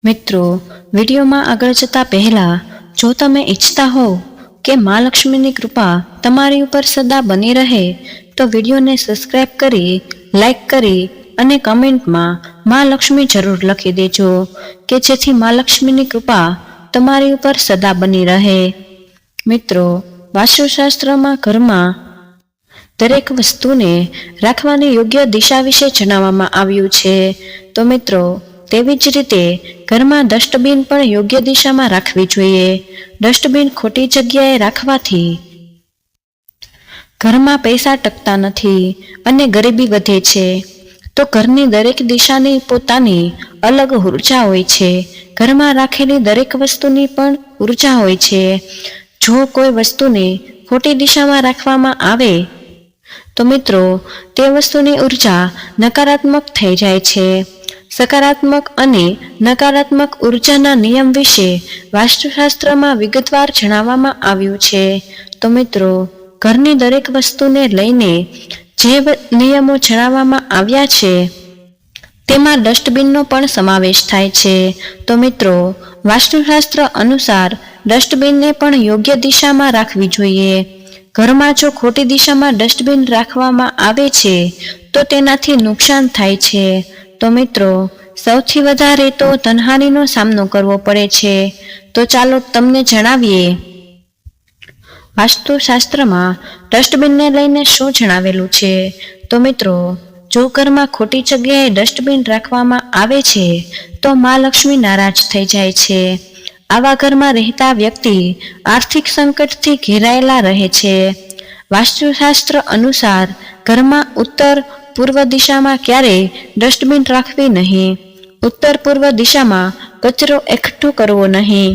મિત્રો, વિડીયોમાં આગળ જતા પહેલા જો તમે ઈચ્છતા હો કે મા લક્ષ્મીની કૃપા તમારી ઉપર સદા બની રહે તો વિડીયોને સબસ્ક્રાઇબ કરી, લાઈક કરી અને કમેન્ટમાં મા લક્ષ્મી જરૂર લખી દેજો કે જેથી મા લક્ષ્મીની કૃપા તમારી ઉપર સદા બની રહે। મિત્રો, વાસ્તુશાસ્ત્રમાં ઘરમાં દરેક વસ્તુને રાખવાની યોગ્ય દિશા વિશે જણાવવામાં આવ્યું છે। તો મિત્રો, તેવી જ રીતે ઘરમાં ડસ્ટબિન પણ યોગ્ય દિશામાં રાખવી જોઈએ। ડસ્ટબિન ખોટી જગ્યાએ રાખવાથી ઘરમાં પૈસા ટકતા નથી અને ગરીબી વધે છે। તો ઘરની દરેક દિશાની પોતાની અલગ ઉર્જા હોય છે। ઘરમાં રાખેલી દરેક વસ્તુની પણ ઉર્જા હોય છે। જો કોઈ વસ્તુને ખોટી દિશામાં રાખવામાં આવે તો મિત્રો, તે વસ્તુની ઉર્જા નકારાત્મક થઈ જાય છે। સકારાત્મક અને નકારાત્મક ઉર્જાના નિયમ વિશે વાસ્તુશાસ્ત્રમાં વિગતવાર જણાવવામાં આવ્યું છે। તો મિત્રો, ઘરની દરેક વસ્તુને લઈને જે નિયમો જણાવવામાં આવ્યા છે તેમાં ડસ્ટબિનનો પણ સમાવેશ થાય છે। તો મિત્રો, વાસ્તુશાસ્ત્ર અનુસાર ડસ્ટબિનને પણ યોગ્ય દિશામાં રાખવી જોઈએ। ઘરમાં જો ખોટી દિશામાં ડસ્ટબિન રાખવામાં આવે છે તો તેનાથી નુકસાન થાય છે। તો મિત્રો, સૌથી વધારે તો ધનહાનિનો સામનો કરવો પડે છે। તો ચાલો તમને જણાવીએ વાસ્તુશાસ્ત્રમાં ડસ્ટબિનને લઈને શું જણાવેલું છે। તો મિત્રો, જો ઘરમાં ખોટી જગ્યાએ ડસ્ટબિન રાખવામાં આવે છે તો મા લક્ષ્મી નારાજ થઈ જાય છે। આવા ઘરમાં રહેતા વ્યક્તિ આર્થિક સંકટથી ઘેરાયેલા રહે છે। વાસ્તુશાસ્ત્ર અનુસાર ઘરમાં ઉત્તર પૂર્વ દિશામાં ક્યારેય ડસ્ટબિન રાખવી નહીં। ઉત્તર પૂર્વ દિશામાં કચરો એકઠો કરવો નહીં।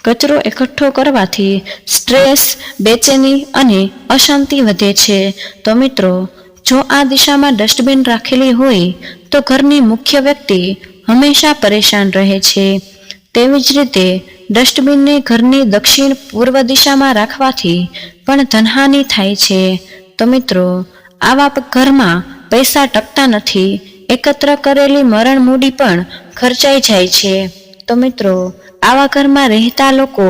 કચરો એકઠો કરવાથી સ્ટ્રેસ, બેચેની અને અશાંતિ વધે છે। તો મિત્રો, જો આ દિશામાં ડસ્ટબિન રાખેલી હોય તો ઘરની મુખ્ય વ્યક્તિ હંમેશા પરેશાન રહે છે। તેવી જ રીતે ડસ્ટબિનને ઘરની દક્ષિણ પૂર્વ દિશામાં રાખવાથી પણ ધનહાનિ થાય છે। તો મિત્રો, આવા ઘરમાં પૈસા ટકતા નથી। એકત્ર કરેલી મરણ મૂડી પણ ખર્ચાઈ જાય છે। તો મિત્રો, આવા ઘરમાં રહેતા લોકો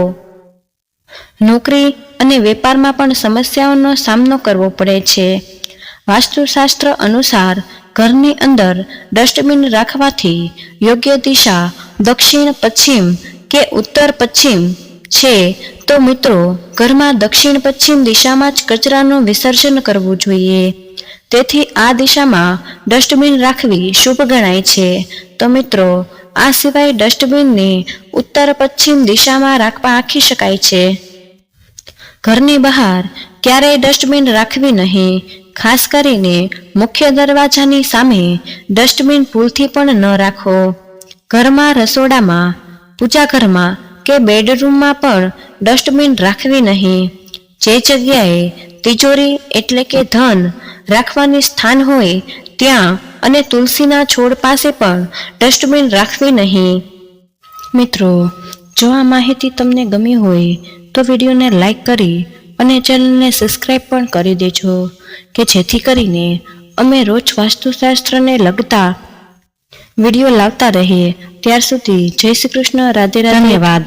નોકરી અને વેપારમાં પણ સમસ્યાઓનો સામનો કરવો પડે છે। વાસ્તુશાસ્ત્ર અનુસાર ઘરની અંદર ડસ્ટબિન રાખવાથી યોગ્ય દિશા દક્ષિણ પશ્ચિમ કે ઉત્તર પશ્ચિમ છે। તો મિત્રો, ઘરમાં દક્ષિણ પશ્ચિમ દિશામાં જ કચરાનું વિસર્જન કરવું જોઈએ। તેથી આ દિશામાં ડસ્ટબિન રાખવી શુભ ગણાય છે। તો મિત્રો, આ સિવાય ડસ્ટબિનને ઉત્તર પશ્ચિમ દિશામાં રાખી શકાય છે। ઘરની બહાર ક્યારેય ડસ્ટબિન રાખવી નહીં। ખાસ કરીને મુખ્ય દરવાજાની સામે ડસ્ટબિન ભૂલથી પણ ન રાખો। ઘરમાં, રસોડામાં, પૂજાઘરમાં કે બેડરૂમમાં પણ ડસ્ટબિન રાખવી નહીં। જે જગ્યાએ તિજોરી એટલે કે ધન રાખવાની સ્થાન હોય ત્યાં અને તુલસીના છોડ પાસે પણ ડસ્ટબિન રાખવી નહીં। મિત્રો, જો આ માહિતી તમને ગમી હોય તો વિડીયોને લાઈક કરી અને ચેનલને સબસ્ક્રાઇબ પણ કરી દેજો કે જેથી કરીને અમે રોજ વાસ્તુશાસ્ત્રને લગતા વિડીયો લાવતા રહીએ। ત્યાર સુધી જય શ્રી કૃષ્ણ, રાધે રાધે, ધન્યવાદ।